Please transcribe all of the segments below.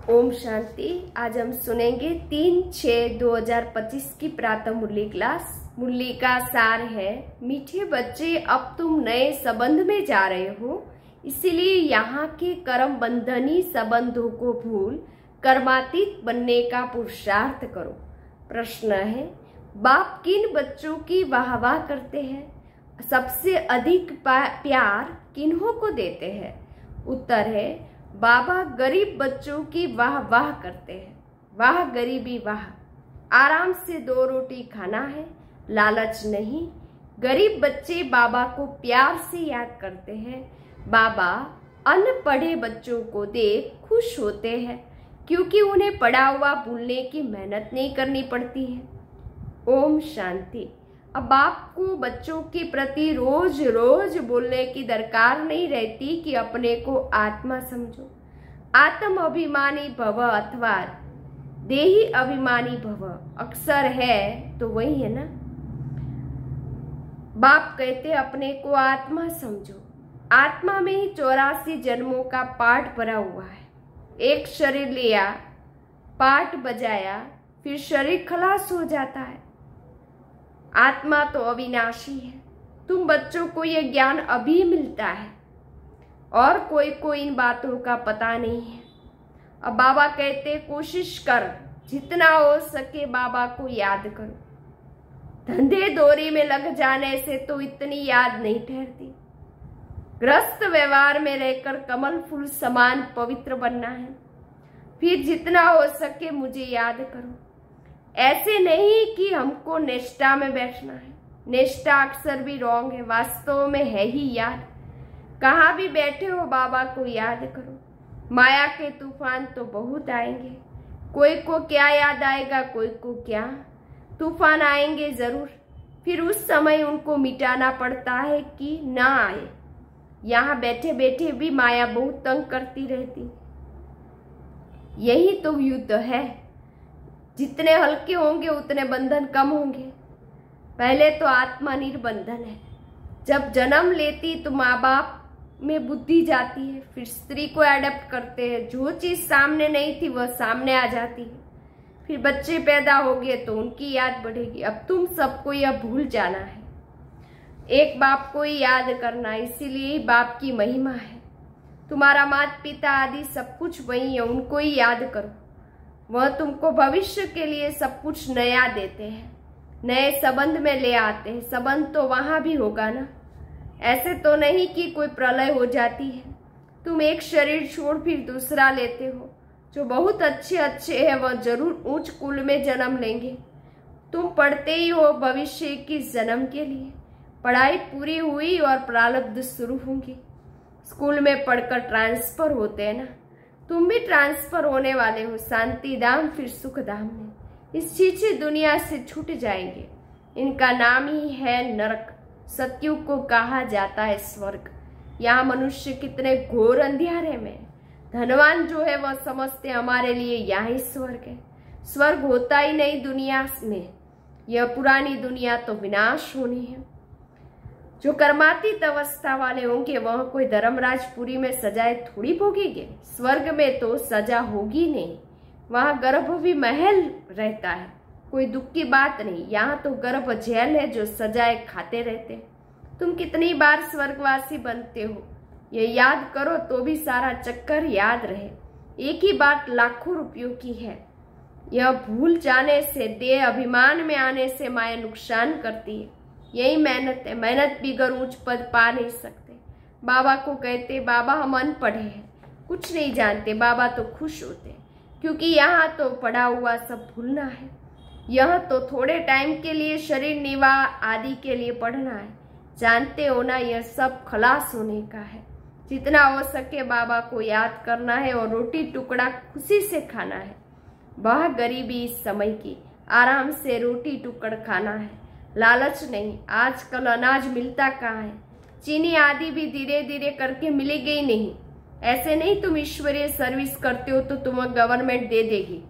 ओम शांति। आज हम सुनेंगे 3/6/2025 की प्रातः मुरली क्लास। मुरली का सार है, मीठे बच्चे अब तुम नए संबंध में जा रहे हो, इसीलिए यहाँ के कर्म बंधनी संबंधों को भूल कर्मातीत बनने का पुरुषार्थ करो। प्रश्न है, बाप किन बच्चों की वाहवाह करते हैं? सबसे अधिक प्यार किन्हों को देते हैं? उत्तर है, बाबा गरीब बच्चों की वाह वाह करते हैं। वाह गरीबी वाह। आराम से 2 रोटी खाना है, लालच नहीं। गरीब बच्चे बाबा को प्यार से याद करते हैं। बाबा अनपढ़े बच्चों को देख खुश होते हैं, क्योंकि उन्हें पढ़ा हुआ भूलने की मेहनत नहीं करनी पड़ती है। ओम शांति। अब आपको बच्चों के प्रति रोज रोज बोलने की दरकार नहीं रहती कि अपने को आत्मा समझो। आत्म अभिमानी भव अथवा देही अभिमानी भव, अक्सर है तो वही है ना। बाप कहते अपने को आत्मा समझो। आत्मा में ही 84 जन्मों का पाठ भरा हुआ है। एक शरीर लिया, पाठ बजाया, फिर शरीर खलास हो जाता है। आत्मा तो अविनाशी है। तुम बच्चों को यह ज्ञान अभी मिलता है और कोई को इन बातों का पता नहीं है। अब बाबा कहते कोशिश कर, जितना हो सके बाबा को याद करो। धंधे दोरी में लग जाने से तो इतनी याद नहीं ठहरती। ग्रस्त व्यवहार में रहकर कमल फूल समान पवित्र बनना है। फिर जितना हो सके मुझे याद करो। ऐसे नहीं कि हमको निष्ठा में बैठना है। निष्ठा अक्सर भी रॉन्ग है, वास्तव में है ही याद। कहाँ भी बैठे हो बाबा को याद करो। माया के तूफान तो बहुत आएंगे, कोई को क्या याद आएगा, कोई को क्या। तूफान आएंगे जरूर, फिर उस समय उनको मिटाना पड़ता है कि ना आए। यहाँ बैठे बैठे भी माया बहुत तंग करती रहती। यही तो युद्ध है। जितने हल्के होंगे उतने बंधन कम होंगे। पहले तो आत्मा निर्बंधन है। जब जन्म लेती तो माँ बाप में बुद्धि जाती है, फिर स्त्री को एडेप्ट करते हैं। जो चीज सामने नहीं थी वह सामने आ जाती है। फिर बच्चे पैदा हो गए तो उनकी याद बढ़ेगी। अब तुम सबको यह भूल जाना है, एक बाप को ही याद करना। इसीलिए ही बाप की महिमा है। तुम्हारा माता पिता आदि सब कुछ वही है, उनको ही याद करो। वह तुमको भविष्य के लिए सब कुछ नया देते हैं, नए संबंध में ले आते हैं। संबंध तो वहां भी होगा ना। ऐसे तो नहीं कि कोई प्रलय हो जाती है। तुम एक शरीर छोड़ फिर दूसरा लेते हो। जो बहुत अच्छे अच्छे हैं वह जरूर उच्च कुल में जन्म लेंगे। तुम पढ़ते ही हो भविष्य की जन्म के लिए। पढ़ाई पूरी हुई और प्रारब्ध शुरू होंगे। स्कूल में पढ़कर ट्रांसफर होते हैं ना, तुम भी ट्रांसफर होने वाले हो शांति धाम फिर सुख धाम में। इस छीछी दुनिया से छूट जाएंगे। इनका नाम ही है नरक। सतयुग को कहा जाता है स्वर्ग। यहाँ मनुष्य कितने घोर अंधियारे में। धनवान जो है वह समझते हमारे लिए यहाँ ही स्वर्ग है। स्वर्ग होता ही नहीं दुनिया में। यह पुरानी दुनिया तो विनाश होनी है। जो कर्मातीत अवस्था वाले होंगे वह कोई धर्मराजपुरी में सजाए थोड़ी भोगेंगे। स्वर्ग में तो सजा होगी नहीं। वहां गर्भ भी महल रहता है, कोई दुख की बात नहीं। यहाँ तो गर्भ जेल है जो सजाए खाते रहते हैं। तुम कितनी बार स्वर्गवासी बनते हो ये याद करो तो भी सारा चक्कर याद रहे। एक ही बात लाखों रुपयों की है। यह भूल जाने से, देह अभिमान में आने से माया नुकसान करती है। यही मेहनत है। मेहनत बिगर ऊंच पद पा नहीं सकते। बाबा को कहते बाबा हम अनपढ़े हैं, कुछ नहीं जानते। बाबा तो खुश होते क्योंकि यहाँ तो पढ़ा हुआ सब भूलना है। यह तो थोड़े टाइम के लिए शरीर निवाह आदि के लिए पढ़ना है। जानते हो ना, यह सब खलास होने का है। जितना हो सके बाबा को याद करना है और रोटी टुकड़ा खुशी से खाना है। वह गरीबी इस समय की, आराम से रोटी टुकड़ खाना है, लालच नहीं। आजकल अनाज मिलता कहाँ है? चीनी आदि भी धीरे धीरे करके मिलेगी ही नहीं। ऐसे नहीं तुम ईश्वरीय सर्विस करते हो तो तुम्हें गवर्नमेंट दे देगी।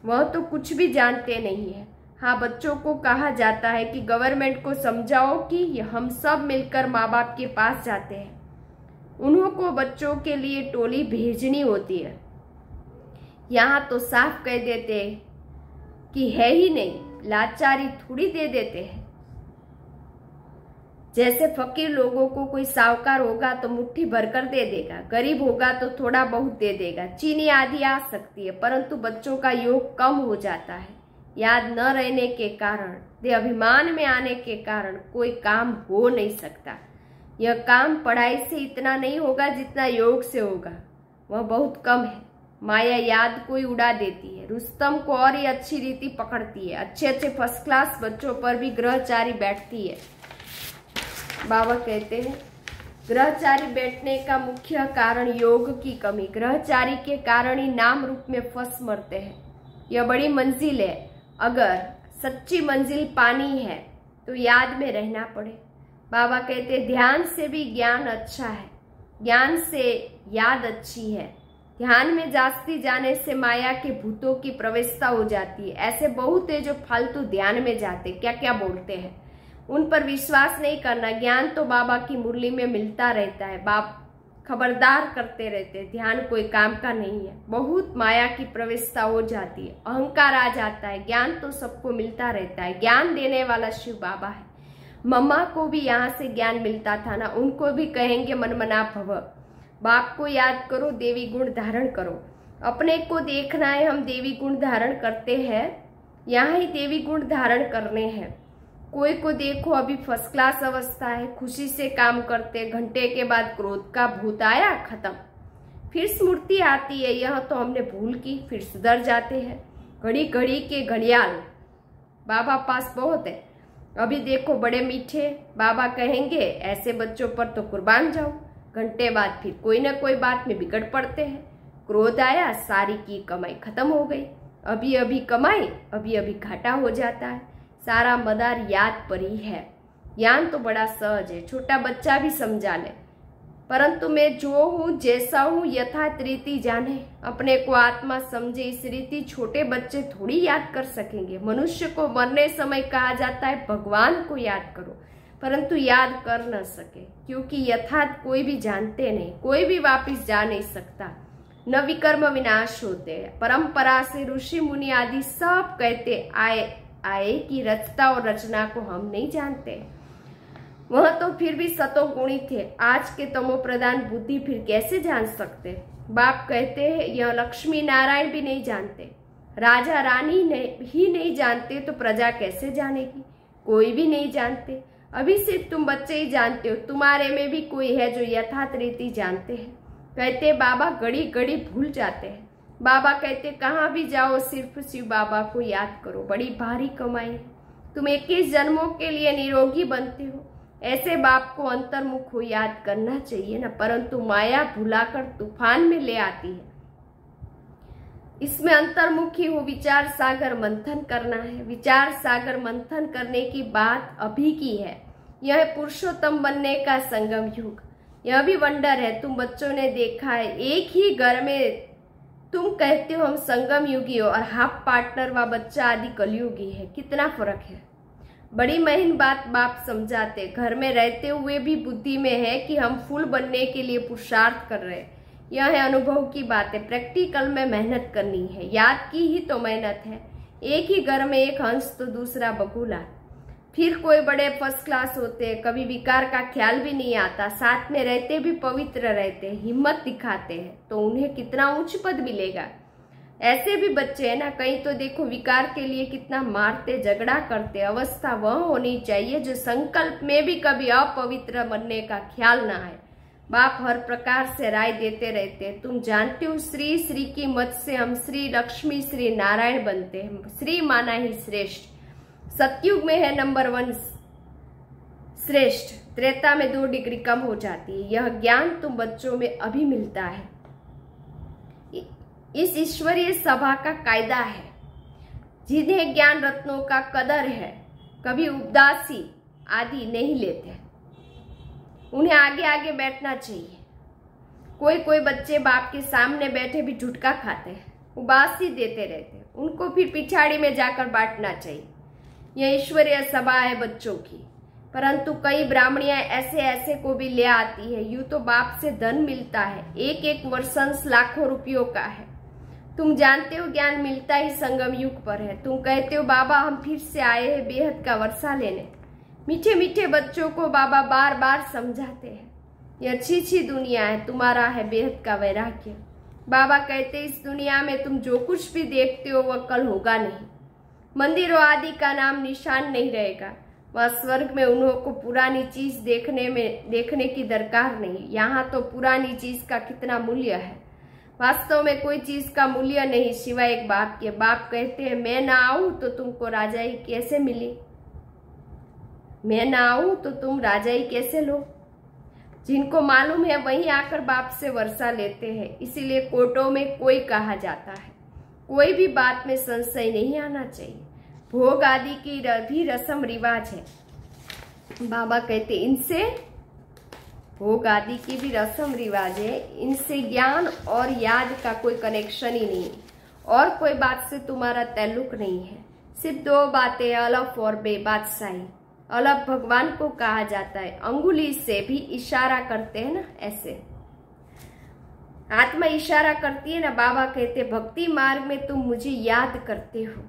वह तो कुछ भी जानते नहीं है। हाँ, बच्चों को कहा जाता है कि गवर्नमेंट को समझाओ कि हम सब मिलकर माँ बाप के पास जाते हैं। उन्हों को बच्चों के लिए टोली भेजनी होती है। यहाँ तो साफ कह देते कि है ही नहीं, लाचारी थोड़ी दे देते हैं। जैसे फकीर लोगों को कोई साहूकार होगा तो मुट्ठी भरकर दे देगा, गरीब होगा तो थोड़ा बहुत दे देगा, चीनी आदि आ सकती है, परंतु बच्चों का योग कम हो जाता है। याद न रहने के कारण, दे अभिमान में आने के कारण कोई काम हो नहीं सकता। यह काम पढ़ाई से इतना नहीं होगा जितना योग से होगा, वह बहुत कम है। माया याद को ही उड़ा देती है, रुस्तम को और ही अच्छी रीति पकड़ती है। अच्छे अच्छे फर्स्ट क्लास बच्चों पर भी ग्रहचारी बैठती है। बाबा कहते हैं ग्रहचारी बैठने का मुख्य कारण योग की कमी। ग्रहचारी के कारण ही नाम रूप में फंस मरते हैं। यह बड़ी मंजिल है, अगर सच्ची मंजिल पानी है तो याद में रहना पड़े। बाबा कहते ध्यान से भी ज्ञान अच्छा है, ज्ञान से याद अच्छी है। ध्यान में जास्ती जाने से माया के भूतों की प्रवेशता हो जाती है। ऐसे बहुत है जो फालतू ध्यान में जाते, क्या क्या बोलते हैं, उन पर विश्वास नहीं करना। ज्ञान तो बाबा की मुरली में मिलता रहता है, बाप खबरदार करते रहते, ध्यान कोई काम का नहीं है। बहुत माया की प्रवेशता हो जाती है, अहंकार आ जाता है। ज्ञान तो सबको मिलता रहता है, ज्ञान देने वाला शिव बाबा है। मम्मा को भी यहाँ से ज्ञान मिलता था ना, उनको भी कहेंगे मनमना भव। बाप को याद करो, देवी गुण धारण करो। अपने को देखना है, हम देवी गुण धारण करते हैं, यहाँ ही देवी गुण धारण करने हैं। कोई को देखो अभी फर्स्ट क्लास अवस्था है, खुशी से काम करते, घंटे के बाद क्रोध का भूत आया, खत्म। फिर स्मृति आती है, यह तो हमने भूल की, फिर सुधर जाते हैं। घड़ी घड़ी के घड़ियाल बाबा पास बहुत है। अभी देखो बड़े मीठे, बाबा कहेंगे ऐसे बच्चों पर तो कुर्बान जाओ। घंटे बाद फिर कोई ना कोई बात में बिगड़ पड़ते हैं। क्रोध आया, सारी की कमाई खत्म हो गई। अभी अभी कमाई, अभी अभी घाटा हो जाता है। सारा मदार याद पर ही है। ज्ञान तो बड़ा सहज है, छोटा बच्चा भी समझा ले। परंतु मैं जो हूँ, जैसा हूँ, यथार्थ रीति जाने, अपने को आत्मा समझे, इस रीति छोटे बच्चे थोड़ी याद कर सकेंगे। मनुष्य को मरने समय कहा जाता है भगवान को याद करो, परंतु याद कर न सके, क्योंकि यथार्थ कोई भी जानते नहीं, कोई भी वापिस जा नहीं सकता। न विकर्म विनाश होते हैं। परंपरा से ऋषि मुनि आदि सब कहते आए कि रचता और रचना को हम नहीं जानते। वह तो फिर भी सतोगुणी थे, आज के तमो प्रधान बुद्धि फिर कैसे जान सकते। बाप कहते हैं यह लक्ष्मी नारायण भी नहीं जानते, राजा रानी ही नहीं जानते तो प्रजा कैसे जानेगी। कोई भी नहीं जानते, अभी सिर्फ तुम बच्चे ही जानते हो। तुम्हारे में भी कोई है जो यथार्थ रीति जानते हैं। कहते बाबा घड़ी घड़ी भूल जाते हैं। बाबा कहते कहाँ भी जाओ सिर्फ शिव बाबा को याद करो, बड़ी भारी कमाई है। तुम 21 जन्मों के लिए निरोगी बनते हो। ऐसे बाप को अंतर्मुख हो याद करना चाहिए ना, परंतु माया भुलाकर तूफान में ले आती है। इसमें अंतर्मुखी हो विचार सागर मंथन करना है। विचार सागर मंथन करने की बात अभी की है। यह पुरुषोत्तम बनने का संगम युग। यह भी वंडर है, तुम बच्चों ने देखा है, एक ही घर में तुम कहते हो हम संगम युगी हो और हाफ पार्टनर व बच्चा आदि कलयुगी है। कितना फर्क है। बड़ी महीन बात बाप समझाते। घर में रहते हुए भी बुद्धि में है कि हम फूल बनने के लिए पुरुषार्थ कर रहे हैं। यह है अनुभव की बात है। प्रैक्टिकल में मेहनत करनी है, याद की ही तो मेहनत है। एक ही घर में एक हंस तो दूसरा बगुला। फिर कोई बड़े फर्स्ट क्लास होते हैं, कभी विकार का ख्याल भी नहीं आता, साथ में रहते भी पवित्र रहते हैं, हिम्मत दिखाते हैं, तो उन्हें कितना उच्च पद मिलेगा। ऐसे भी बच्चे हैं ना, कहीं तो देखो विकार के लिए कितना मारते, झगड़ा करते। अवस्था वह होनी चाहिए जो संकल्प में भी कभी अपवित्र बनने का ख्याल ना आए। बाप हर प्रकार से राय देते रहते हैं। तुम जानते हो श्री की मत से हम श्री लक्ष्मी श्री नारायण बनते हैं। श्री माना ही श्रेष्ठ। सतयुग में है नंबर 1 श्रेष्ठ, त्रेता में 2 डिग्री कम हो जाती है। यह ज्ञान तुम बच्चों में अभी मिलता है। इस ईश्वरीय सभा का कायदा है। जिन्हें ज्ञान रत्नों का कदर है, कभी उदासी आदि नहीं लेते, उन्हें आगे आगे बैठना चाहिए। कोई कोई बच्चे बाप के सामने बैठे भी झुटका खाते हैं, उबासी देते रहते हैं, उनको फिर पिछाड़ी में जाकर बांटना चाहिए। यह ईश्वरीय सभा है बच्चों की, परंतु कई ब्राह्मणियां ऐसे को भी ले आती है। यूं तो बाप से धन मिलता है, एक वर्षंश लाखों रुपयों का है, तुम जानते हो ज्ञान मिलता ही संगम युग पर है। तुम कहते हो बाबा हम फिर से आए हैं बेहद का वर्षा लेने। मीठे मीठे बच्चों को बाबा बार बार समझाते हैं ये अच्छी अच्छी दुनिया है, तुम्हारा है बेहद का वैराग्य। बाबा कहते इस दुनिया में तुम जो कुछ भी देखते हो वह कल होगा नहीं। मंदिरों आदि का नाम निशान नहीं रहेगा। वहाँ स्वर्ग में उन्हों को पुरानी चीज देखने की दरकार नहीं। यहाँ तो पुरानी चीज का कितना मूल्य है। वास्तव में कोई चीज का मूल्य नहीं सिवाय एक बाप के। बाप कहते हैं मैं ना आऊं तो तुमको राजाई कैसे मिली, मैं ना आऊं तो तुम राजाई कैसे लो। जिनको मालूम है वहीं आकर बाप से वर्षा लेते हैं। इसीलिए कोर्टों में कोई कहा जाता है कोई भी बात में संशय नहीं आना चाहिए। भोग आदि की भी रस्म रिवाज है। बाबा कहते इनसे भोग आदि की भी रस्म रिवाज है, इनसे ज्ञान और याद का कोई कनेक्शन ही नहीं और कोई बात से तुम्हारा ताल्लुक नहीं है। सिर्फ दो बातें अलग और बेबादशाही। अलग भगवान को कहा जाता है, अंगुली से भी इशारा करते हैं ना, ऐसे आत्मा इशारा करती है ना। बाबा कहते भक्ति मार्ग में तुम मुझे याद करते हो,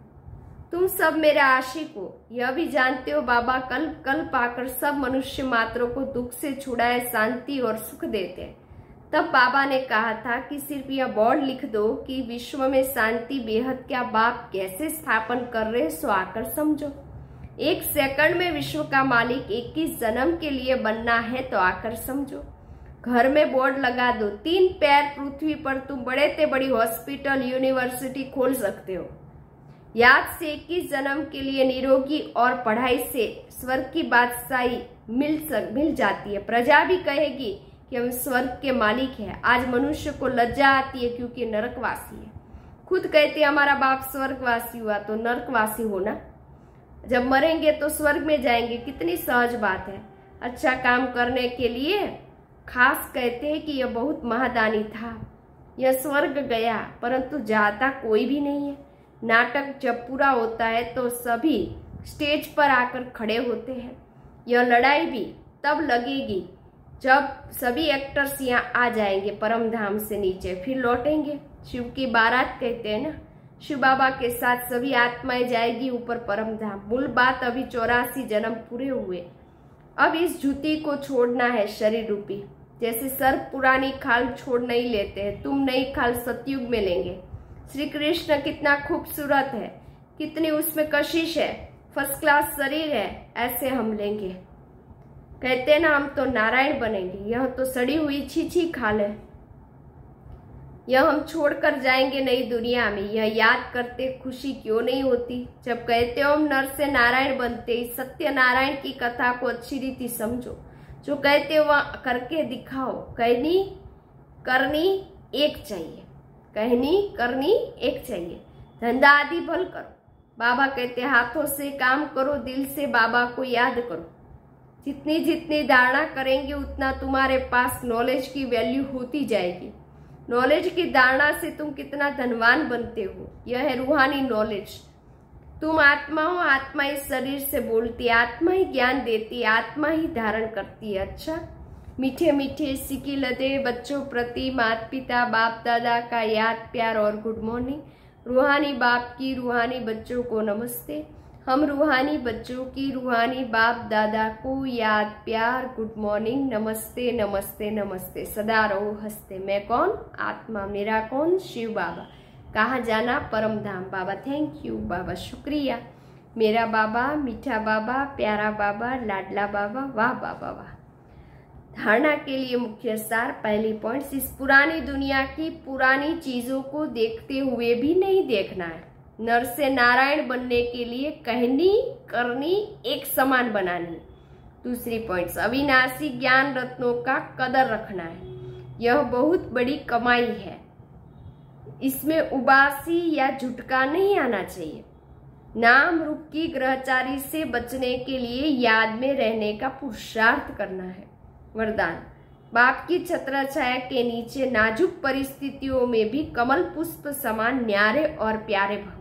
तुम सब मेरे आशिक हो। यह भी जानते हो बाबा कल कल पाकर सब मनुष्य मात्रों को दुख से छुड़ाए शांति और सुख देते हैं। तब बाबा ने कहा था कि सिर्फ यह बोर्ड लिख दो कि विश्व में शांति बेहद क्या बाप कैसे स्थापन कर रहे सो आकर समझो। एक सेकंड में विश्व का मालिक 21 जन्म के लिए बनना है तो आकर समझो। घर में बोर्ड लगा दो 3 पैर पृथ्वी पर तुम बड़े से बड़ी हॉस्पिटल यूनिवर्सिटी खोल सकते हो। याद से 21 जन्म के लिए निरोगी और पढ़ाई से स्वर्ग की बादशाही मिल जाती है। प्रजा भी कहेगी कि हम स्वर्ग के मालिक हैं। आज मनुष्य को लज्जा आती है क्योंकि नरकवासी है। खुद कहते हमारा बाप स्वर्गवासी हुआ तो नरकवासी होना। जब मरेंगे तो स्वर्ग में जाएंगे, कितनी सहज बात है। अच्छा काम करने के लिए खास कहते हैं कि यह बहुत महादानी था, यह स्वर्ग गया, परंतु जाता कोई भी नहीं है। नाटक जब पूरा होता है तो सभी स्टेज पर आकर खड़े होते हैं। यह लड़ाई भी तब लगेगी जब सभी एक्टर्स यहाँ आ जाएंगे परम धाम से नीचे, फिर लौटेंगे। शिव की बारात कहते हैं ना, शिव बाबा के साथ सभी आत्माएं जाएगी ऊपर परम धाम। मूल बात अभी 84 जन्म पूरे हुए। अब इस जूती को छोड़ना है शरीर रूपी। जैसे सर्प पुरानी खाल छोड़ नहीं लेते हैं, तुम नई खाल सतयुग में लेंगे। श्री कृष्ण कितना खूबसूरत है, कितनी उसमें कशिश है, फर्स्ट क्लास शरीर है, ऐसे हम लेंगे। कहते हैं ना हम तो नारायण बनेंगे। यह तो सड़ी हुई छीछी खाल है, यह हम छोड़कर जाएंगे नई दुनिया में। यह याद करते खुशी क्यों नहीं होती। जब कहते हो हम नर से नारायण बनते, इस सत्य नारायण की कथा को अच्छी रीति समझो। जो कहते हो वह करके दिखाओ। कहनी करनी एक चाहिए, कहनी करनी एक चाहिए। धंधा आदि भल करो। बाबा कहते हाथों से काम करो, दिल से बाबा को याद करो। जितनी जितनी धारणा करेंगे उतना तुम्हारे पास नॉलेज की वैल्यू होती जाएगी। नॉलेज की धारणा से तुम कितना धनवान बनते हो, यह है रूहानी नॉलेज। तुम आत्मा हो, आत्मा इस शरीर से बोलती है, आत्मा ही ज्ञान देती है, आत्मा ही धारण करती है। अच्छा मीठे मीठे सिकी लदे बच्चों प्रति माता पिता बाप दादा का याद प्यार और गुड मॉर्निंग। रूहानी बाप की रूहानी बच्चों को नमस्ते। हम रूहानी बच्चों की रूहानी बाप दादा को याद प्यार गुड मॉर्निंग, नमस्ते नमस्ते नमस्ते। सदा रहो हंसते। मैं कौन? आत्मा। मेरा कौन? शिव बाबा। कहाँ जाना? परम धाम। बाबा थैंक यू, बाबा शुक्रिया। मेरा बाबा, मीठा बाबा, प्यारा बाबा, लाडला बाबा, वाह बाबा वाह। धारणा के लिए मुख्य सार, पहली पॉइंट, इस पुरानी दुनिया की पुरानी चीजों को देखते हुए भी नहीं देखना है। नर से नारायण बनने के लिए कहनी करनी एक समान बनानी। दूसरी पॉइंट, अविनाशी ज्ञान रत्नों का कदर रखना है। यह बहुत बड़ी कमाई है, इसमें उबासी या झुटका नहीं आना चाहिए। नाम रूप की ग्रहचारी से बचने के लिए याद में रहने का पुरुषार्थ करना है। वरदान, बाप की छत्र छाया के नीचे नाजुक परिस्थितियों में भी कमल पुष्प समान न्यारे और प्यारे भव।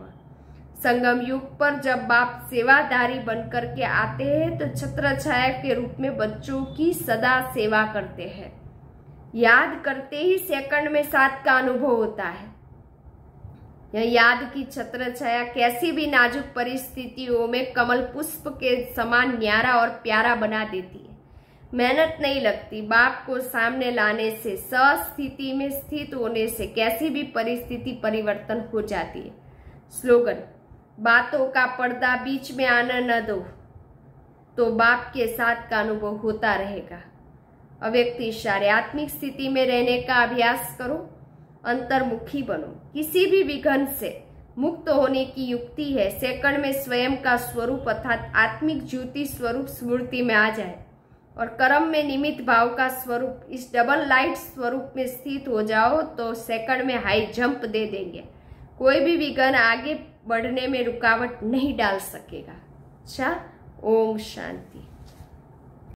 संगम युग पर जब बाप सेवादारी बनकर के आते हैं तो छत्र छाया के रूप में बच्चों की सदा सेवा करते हैं। याद करते ही सेकंड में साथ का अनुभव होता है। यह याद की छत्र छाया कैसी भी नाजुक परिस्थितियों में कमल पुष्प के समान न्यारा और प्यारा बना देती है। मेहनत नहीं लगती। बाप को सामने लाने से, सहज स्थिति में स्थित होने से कैसी भी परिस्थिति परिवर्तन हो जाती है। स्लोगन, बातों का पर्दा बीच में आना न दो तो बाप के साथ का अनुभव होता रहेगा। अव्यक्त इशारे, आत्मिक स्थिति में रहने का अभ्यास करो, अंतर्मुखी बनो। किसी भी विघ्न से मुक्त होने की युक्ति है सेकंड में स्वयं का स्वरूप अर्थात आत्मिक ज्योति स्वरूप स्मृति में आ जाए और कर्म में निमित्त भाव का स्वरूप इस डबल लाइट स्वरूप में स्थित हो जाओ तो सेकंड में हाई जंप दे देंगे। कोई भी विघ्न आगे बढ़ने में रुकावट नहीं डाल सकेगा। अच्छा, ओम शांति।